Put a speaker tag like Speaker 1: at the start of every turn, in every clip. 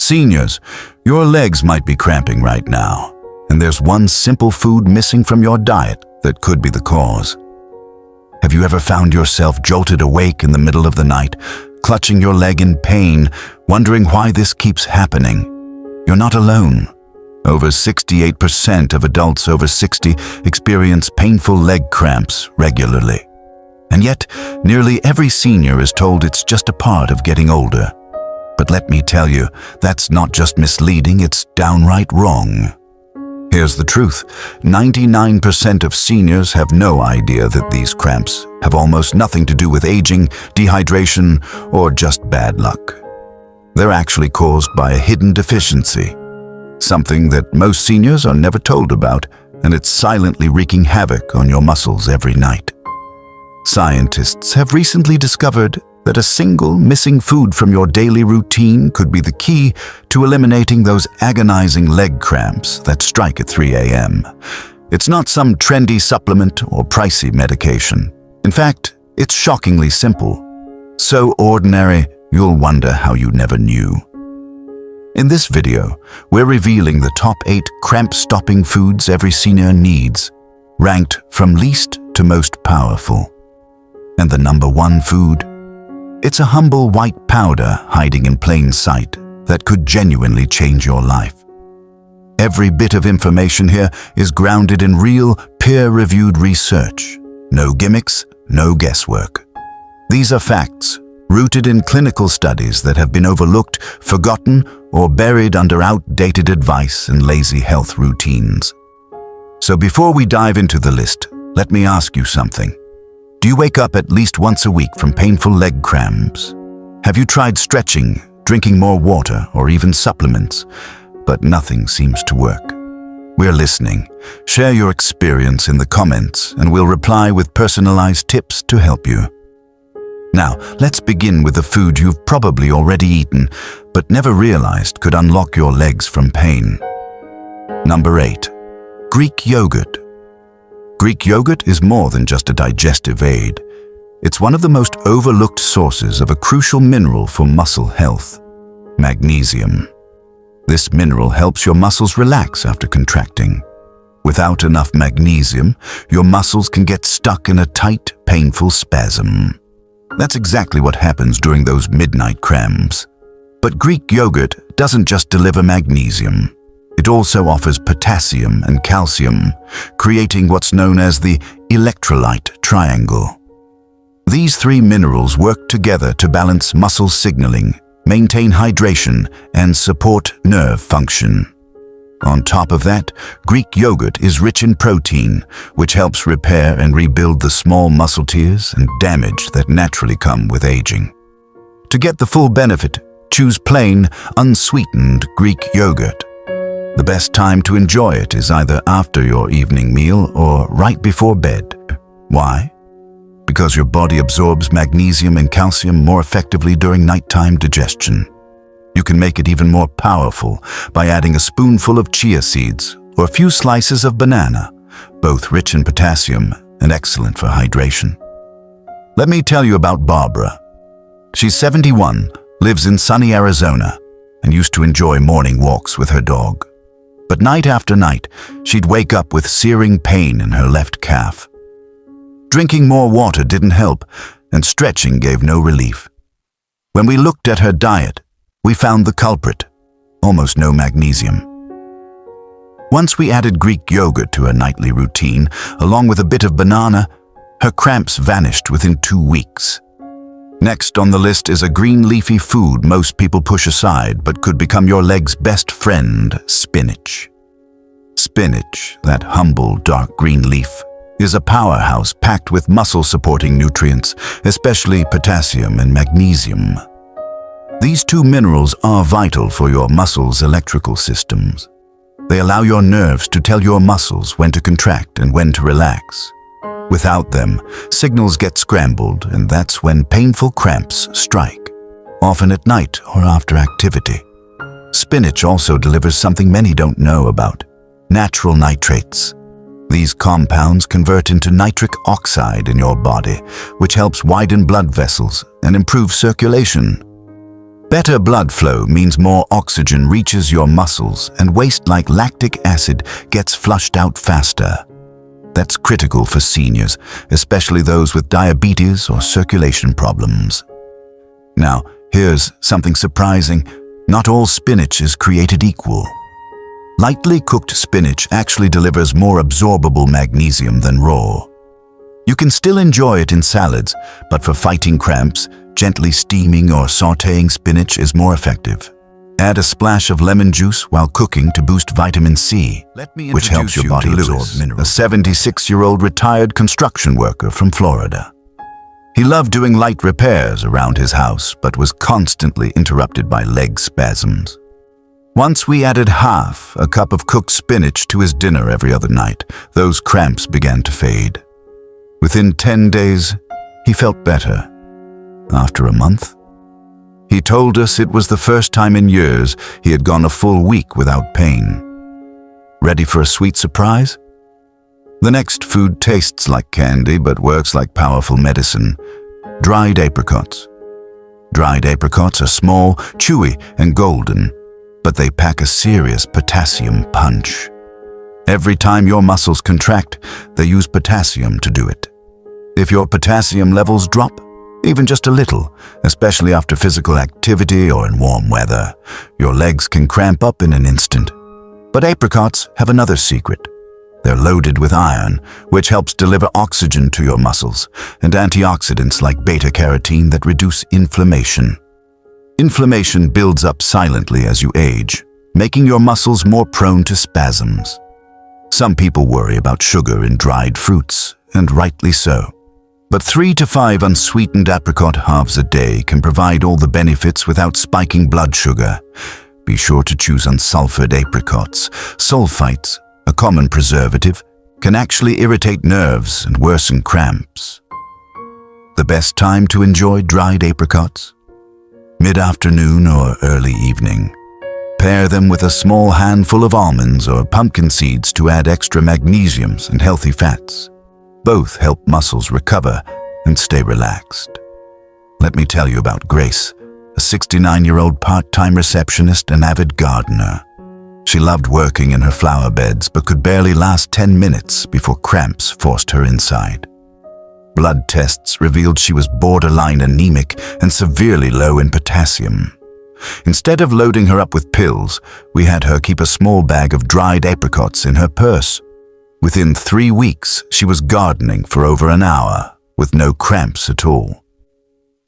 Speaker 1: Seniors, your legs might be cramping right now, and there's one simple food missing from your diet that could be the cause. Have you ever found yourself jolted awake in the middle of the night, clutching your leg in pain, wondering why this keeps happening? You're not alone. Over 68% of adults over 60 experience painful leg cramps regularly. And yet, nearly every senior is told it's just a part of getting older. But let me tell you, that's not just misleading, it's downright wrong. Here's the truth. 99% of seniors have no idea that these cramps have almost nothing to do with aging, dehydration, or just bad luck. They're actually caused by a hidden deficiency, something that most seniors are never told about, and it's silently wreaking havoc on your muscles every night. Scientists have recently discovered that a single missing food from your daily routine could be the key to eliminating those agonizing leg cramps that strike at 3 a.m. It's not some trendy supplement or pricey medication. In fact, it's shockingly simple. So ordinary, you'll wonder how you never knew. In this video, we're revealing the top 8 cramp-stopping foods every senior needs, ranked from least to most powerful. And the number 1 food? It's a humble white powder hiding in plain sight that could genuinely change your life. Every bit of information here is grounded in real, peer-reviewed research. No gimmicks, no guesswork. These are facts, rooted in clinical studies that have been overlooked, forgotten, or buried under outdated advice and lazy health routines. So before we dive into the list, let me ask you something. Do you wake up at least once a week from painful leg cramps? Have you tried stretching, drinking more water, or even supplements? But nothing seems to work. We're listening. Share your experience in the comments, and we'll reply with personalized tips to help you. Now, let's begin with a food you've probably already eaten, but never realized could unlock your legs from pain. Number 8. Greek yogurt. Greek yogurt is more than just a digestive aid. It's one of the most overlooked sources of a crucial mineral for muscle health: magnesium. This mineral helps your muscles relax after contracting. Without enough magnesium, your muscles can get stuck in a tight, painful spasm. That's exactly what happens during those midnight cramps. But Greek yogurt doesn't just deliver magnesium. It also offers potassium and calcium, creating what's known as the electrolyte triangle. These 3 minerals work together to balance muscle signaling, maintain hydration, and support nerve function. On top of that, Greek yogurt is rich in protein, which helps repair and rebuild the small muscle tears and damage that naturally come with aging. To get the full benefit, choose plain, unsweetened Greek yogurt. The best time to enjoy it is either after your evening meal or right before bed. Why? Because your body absorbs magnesium and calcium more effectively during nighttime digestion. You can make it even more powerful by adding a spoonful of chia seeds or a few slices of banana, both rich in potassium and excellent for hydration. Let me tell you about Barbara. She's 71, lives in sunny Arizona, and used to enjoy morning walks with her dog. But night after night, she'd wake up with searing pain in her left calf. Drinking more water didn't help, and stretching gave no relief. When we looked at her diet, we found the culprit: almost no magnesium. Once we added Greek yogurt to her nightly routine, along with a bit of banana, her cramps vanished within 2 weeks. Next on the list is a green leafy food most people push aside but could become your leg's best friend: spinach. Spinach, that humble dark green leaf, is a powerhouse packed with muscle-supporting nutrients, especially potassium and magnesium. These 2 minerals are vital for your muscles' electrical systems. They allow your nerves to tell your muscles when to contract and when to relax. Without them, signals get scrambled, and that's when painful cramps strike, often at night or after activity. Spinach also delivers something many don't know about: natural nitrates. These compounds convert into nitric oxide in your body, which helps widen blood vessels and improve circulation. Better blood flow means more oxygen reaches your muscles and waste like lactic acid gets flushed out faster. That's critical for seniors, especially those with diabetes or circulation problems. Now, here's something surprising. Not all spinach is created equal. Lightly cooked spinach actually delivers more absorbable magnesium than raw. You can still enjoy it in salads, but for fighting cramps, gently steaming or sautéing spinach is more effective. Add a splash of lemon juice while cooking to boost vitamin C, which helps your body absorb minerals. A 76-year-old retired construction worker from Florida. He loved doing light repairs around his house, but was constantly interrupted by leg spasms. Once we added half a cup of cooked spinach to his dinner every other night, those cramps began to fade. Within 10 days, he felt better. After a month, he told us it was the first time in years he had gone a full week without pain. Ready for a sweet surprise? The next food tastes like candy but works like powerful medicine. Dried apricots. Dried apricots are small, chewy, and golden, but they pack a serious potassium punch. Every time your muscles contract, they use potassium to do it. If your potassium levels drop, even just a little, especially after physical activity or in warm weather, your legs can cramp up in an instant. But apricots have another secret. They're loaded with iron, which helps deliver oxygen to your muscles, and antioxidants like beta-carotene that reduce inflammation. Inflammation builds up silently as you age, making your muscles more prone to spasms. Some people worry about sugar in dried fruits, and rightly so. But 3 to 5 unsweetened apricot halves a day can provide all the benefits without spiking blood sugar. Be sure to choose unsulfured apricots. Sulfites, a common preservative, can actually irritate nerves and worsen cramps. The best time to enjoy dried apricots? Mid-afternoon or early evening. Pair them with a small handful of almonds or pumpkin seeds to add extra magnesiums and healthy fats. Both help muscles recover and stay relaxed. Let me tell you about Grace, a 69-year-old part-time receptionist and avid gardener. She loved working in her flower beds but could barely last 10 minutes before cramps forced her inside. Blood tests revealed she was borderline anemic and severely low in potassium. Instead of loading her up with pills, we had her keep a small bag of dried apricots in her purse. Within 3 weeks, she was gardening for over an hour, with no cramps at all.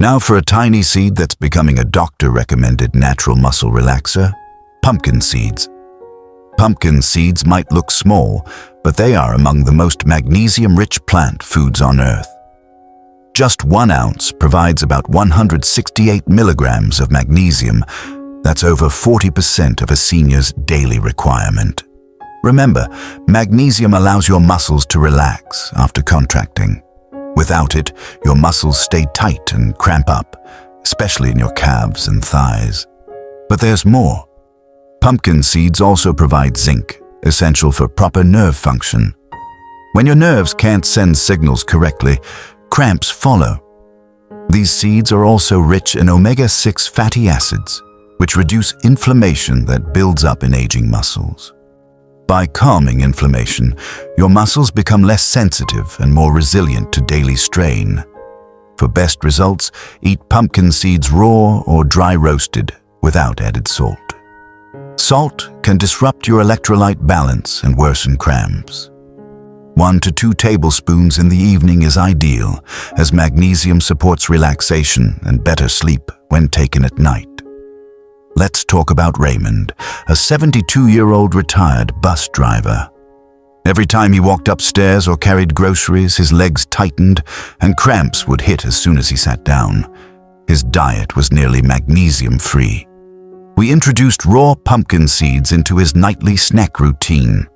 Speaker 1: Now for a tiny seed that's becoming a doctor-recommended natural muscle relaxer, pumpkin seeds. Pumpkin seeds might look small, but they are among the most magnesium-rich plant foods on Earth. Just 1 ounce provides about 168 milligrams of magnesium. That's over 40% of a senior's daily requirement. Remember, magnesium allows your muscles to relax after contracting. Without it, your muscles stay tight and cramp up, especially in your calves and thighs. But there's more. Pumpkin seeds also provide zinc, essential for proper nerve function. When your nerves can't send signals correctly, cramps follow. These seeds are also rich in omega-6 fatty acids, which reduce inflammation that builds up in aging muscles. By calming inflammation, your muscles become less sensitive and more resilient to daily strain. For best results, eat pumpkin seeds raw or dry roasted without added salt. Salt can disrupt your electrolyte balance and worsen cramps. 1 to 2 tablespoons in the evening is ideal, as magnesium supports relaxation and better sleep when taken at night. Let's talk about Raymond, a 72-year-old retired bus driver. Every time he walked upstairs or carried groceries, his legs tightened and cramps would hit as soon as he sat down. His diet was nearly magnesium-free. We introduced raw pumpkin seeds into his nightly snack routine.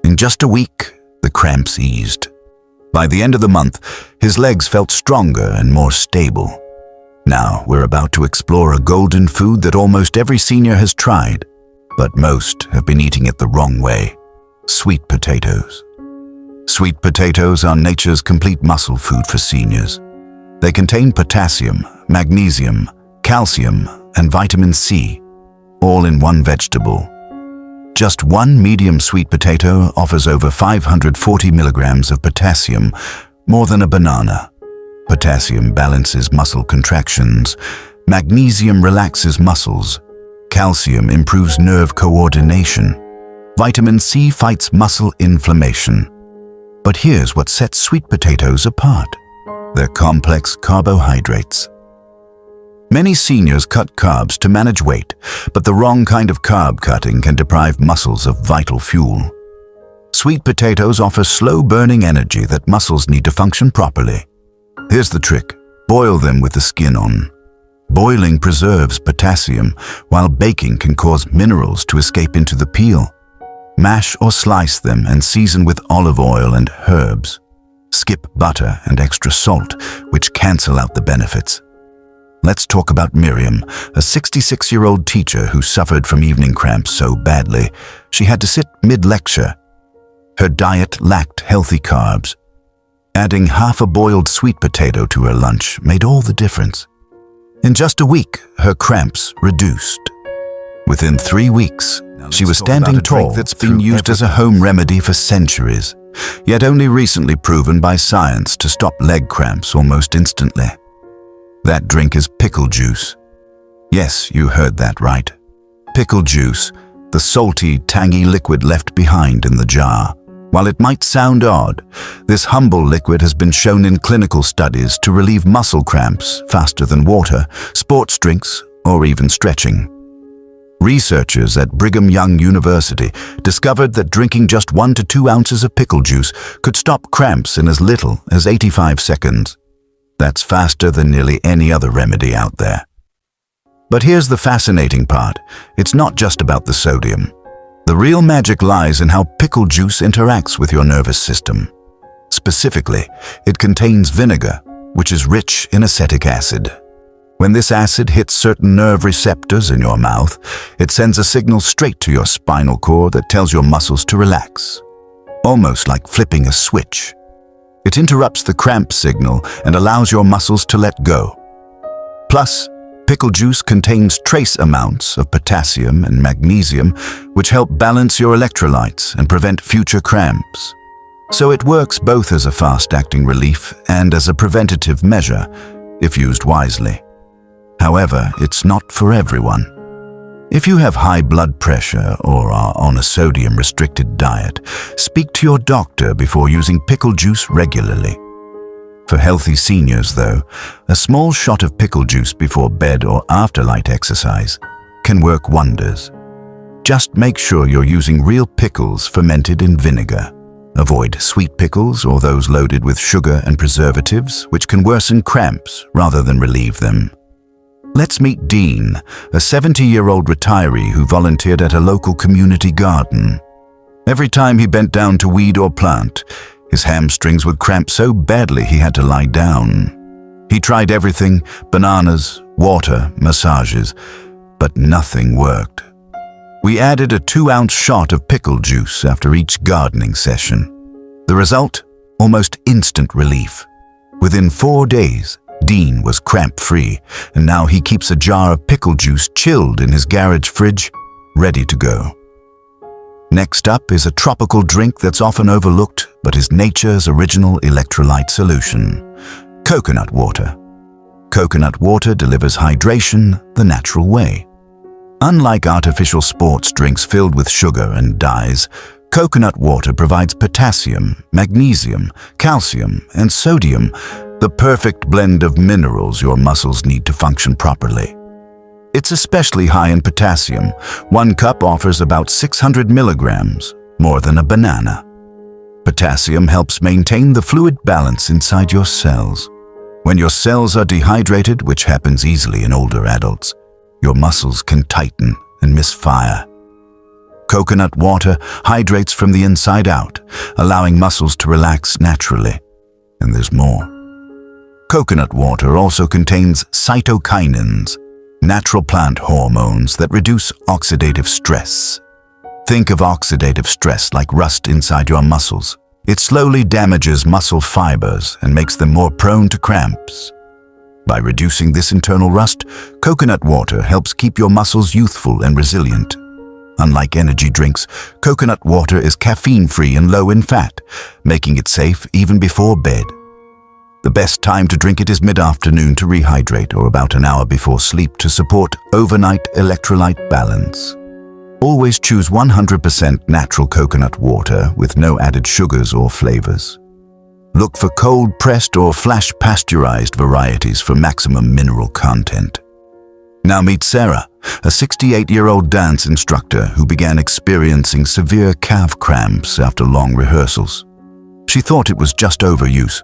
Speaker 1: In just a week, the cramps eased. By the end of the month, his legs felt stronger and more stable. Now we're about to explore a golden food that almost every senior has tried, but most have been eating it the wrong way: sweet potatoes. Sweet potatoes are nature's complete muscle food for seniors. They contain potassium, magnesium, calcium, and vitamin C, all in one vegetable. Just one medium sweet potato offers over 540 milligrams of potassium, more than a banana. Potassium balances muscle contractions. Magnesium relaxes muscles. Calcium improves nerve coordination. Vitamin C fights muscle inflammation. But here's what sets sweet potatoes apart: their complex carbohydrates. Many seniors cut carbs to manage weight, but the wrong kind of carb cutting can deprive muscles of vital fuel. Sweet potatoes offer slow-burning energy that muscles need to function properly. Here's the trick: boil them with the skin on. Boiling preserves potassium, while baking can cause minerals to escape into the peel. Mash or slice them and season with olive oil and herbs. Skip butter and extra salt, which cancel out the benefits. Let's talk about Miriam, a 66-year-old teacher who suffered from evening cramps so badly she had to sit mid-lecture. Her diet lacked healthy carbs. Adding half a boiled sweet potato to her lunch made all the difference. In just a week, her cramps reduced. Within 3 weeks, she was standing tall. That's been used as a home remedy for centuries, yet only recently proven by science to stop leg cramps almost instantly. That drink is pickle juice. Yes, you heard that right. Pickle juice, the salty, tangy liquid left behind in the jar. While it might sound odd, this humble liquid has been shown in clinical studies to relieve muscle cramps faster than water, sports drinks, or even stretching. Researchers at Brigham Young University discovered that drinking just 1 to 2 ounces of pickle juice could stop cramps in as little as 85 seconds. That's faster than nearly any other remedy out there. But here's the fascinating part: it's not just about the sodium. The real magic lies in how pickle juice interacts with your nervous system. Specifically, it contains vinegar, which is rich in acetic acid. When this acid hits certain nerve receptors in your mouth, it sends a signal straight to your spinal cord that tells your muscles to relax, almost like flipping a switch. It interrupts the cramp signal and allows your muscles to let go. Plus, pickle juice contains trace amounts of potassium and magnesium, which help balance your electrolytes and prevent future cramps. So it works both as a fast-acting relief and as a preventative measure, if used wisely. However, it's not for everyone. If you have high blood pressure or are on a sodium-restricted diet, speak to your doctor before using pickle juice regularly. For healthy seniors, though, a small shot of pickle juice before bed or after light exercise can work wonders. Just make sure you're using real pickles fermented in vinegar. Avoid sweet pickles or those loaded with sugar and preservatives, which can worsen cramps rather than relieve them. Let's meet Dean, a 70-year-old retiree who volunteered at a local community garden. Every time he bent down to weed or plant, his hamstrings would cramp so badly he had to lie down. He tried everything: bananas, water, massages, but nothing worked. We added a 2-ounce shot of pickle juice after each gardening session. The result? Almost instant relief. Within 4 days, Dean was cramp-free, and now he keeps a jar of pickle juice chilled in his garage fridge, ready to go. Next up is a tropical drink that's often overlooked, but is nature's original electrolyte solution: coconut water. Coconut water delivers hydration the natural way. Unlike artificial sports drinks filled with sugar and dyes, coconut water provides potassium, magnesium, calcium, and sodium, the perfect blend of minerals your muscles need to function properly. It's especially high in potassium. 1 cup offers about 600 milligrams, more than a banana. Potassium helps maintain the fluid balance inside your cells. When your cells are dehydrated, which happens easily in older adults, your muscles can tighten and misfire. Coconut water hydrates from the inside out, allowing muscles to relax naturally. And there's more. Coconut water also contains cytokinins, natural plant hormones that reduce oxidative stress. Think of oxidative stress like rust inside your muscles. It slowly damages muscle fibers and makes them more prone to cramps. By reducing this internal rust, coconut water helps keep your muscles youthful and resilient. Unlike energy drinks, coconut water is caffeine-free and low in fat, making it safe even before bed. The best time to drink it is mid-afternoon to rehydrate, or about an hour before sleep to support overnight electrolyte balance. Always choose 100% natural coconut water with no added sugars or flavors. Look for cold-pressed or flash-pasteurized varieties for maximum mineral content. Now meet Sarah, a 68-year-old dance instructor who began experiencing severe calf cramps after long rehearsals. She thought it was just overuse.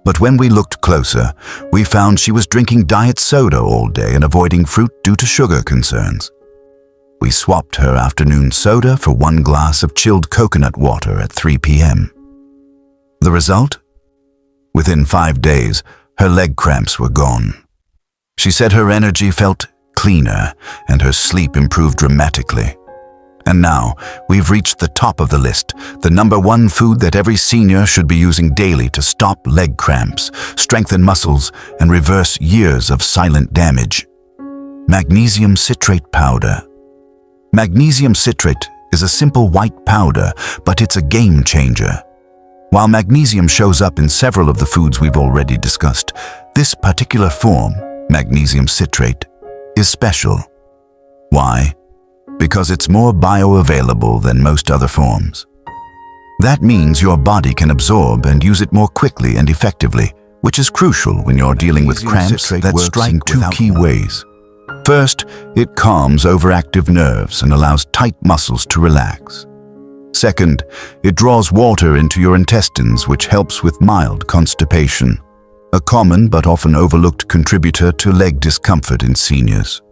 Speaker 1: But when we looked closer, we found she was drinking diet soda all day and avoiding fruit due to sugar concerns. We swapped her afternoon soda for 1 glass of chilled coconut water at 3 p.m. The result? Within 5 days, her leg cramps were gone. She said her energy felt cleaner and her sleep improved dramatically. And now, we've reached the top of the list, the #1 food that every senior should be using daily to stop leg cramps, strengthen muscles, and reverse years of silent damage. Magnesium citrate powder. Magnesium citrate is a simple white powder, but it's a game changer. While magnesium shows up in several of the foods we've already discussed, this particular form, magnesium citrate, is special. Why? Because it's more bioavailable than most other forms. That means your body can absorb and use it more quickly and effectively, which is crucial when you're dealing with cramps that strike in 2 key ways. First, it calms overactive nerves and allows tight muscles to relax. Second, it draws water into your intestines, which helps with mild constipation, a common but often overlooked contributor to leg discomfort in seniors.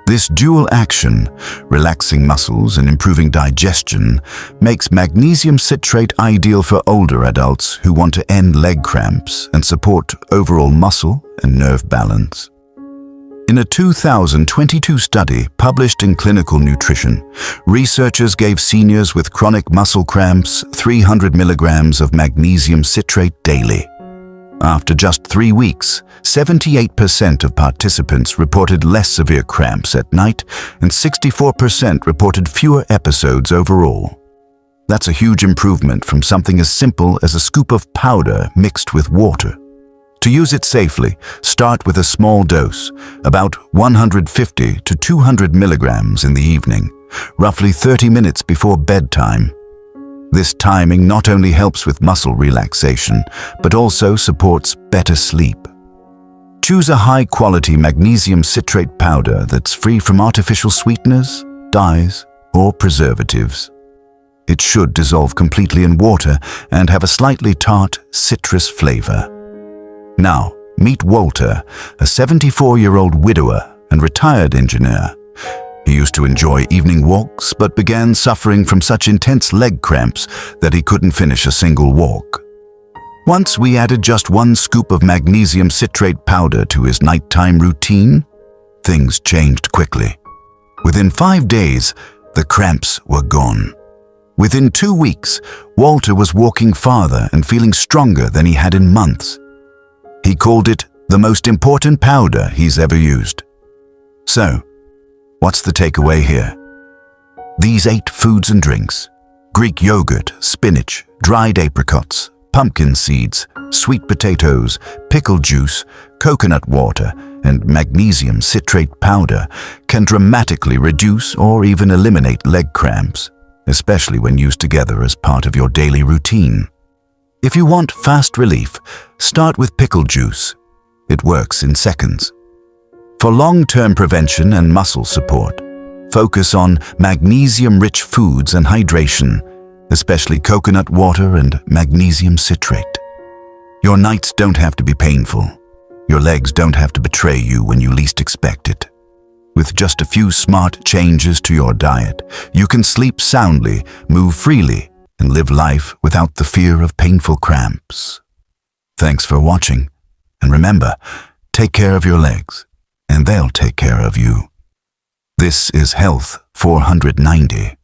Speaker 1: This dual action, relaxing muscles and improving digestion, makes magnesium citrate ideal for older adults who want to end leg cramps and support overall muscle and nerve balance. In a 2022 study published in Clinical Nutrition, researchers gave seniors with chronic muscle cramps 300 milligrams of magnesium citrate daily. After just 3 weeks, 78% of participants reported less severe cramps at night and 64% reported fewer episodes overall. That's a huge improvement from something as simple as a scoop of powder mixed with water. To use it safely, start with a small dose, about 150 to 200 milligrams in the evening, roughly 30 minutes before bedtime. This timing not only helps with muscle relaxation, but also supports better sleep. Choose a high-quality magnesium citrate powder that's free from artificial sweeteners, dyes, or preservatives. It should dissolve completely in water and have a slightly tart citrus flavor. Now, meet Walter, a 74-year-old widower and retired engineer. He used to enjoy evening walks, but began suffering from such intense leg cramps that he couldn't finish a single walk. Once we added just 1 scoop of magnesium citrate powder to his nighttime routine, things changed quickly. Within 5 days, the cramps were gone. Within 2 weeks, Walter was walking farther and feeling stronger than he had in months. He called it the most important powder he's ever used. So, what's the takeaway here? These 8 foods and drinks, Greek yogurt, spinach, dried apricots, pumpkin seeds, sweet potatoes, pickle juice, coconut water, and magnesium citrate powder, can dramatically reduce or even eliminate leg cramps, especially when used together as part of your daily routine. If you want fast relief, start with pickle juice. It works in seconds. For long-term prevention and muscle support, focus on magnesium-rich foods and hydration, especially coconut water and magnesium citrate. Your nights don't have to be painful. Your legs don't have to betray you when you least expect it. With just a few smart changes to your diet, you can sleep soundly, move freely, and live life without the fear of painful cramps. Thanks for watching, and remember, take care of your legs, and they'll take care of you. This is Health 490.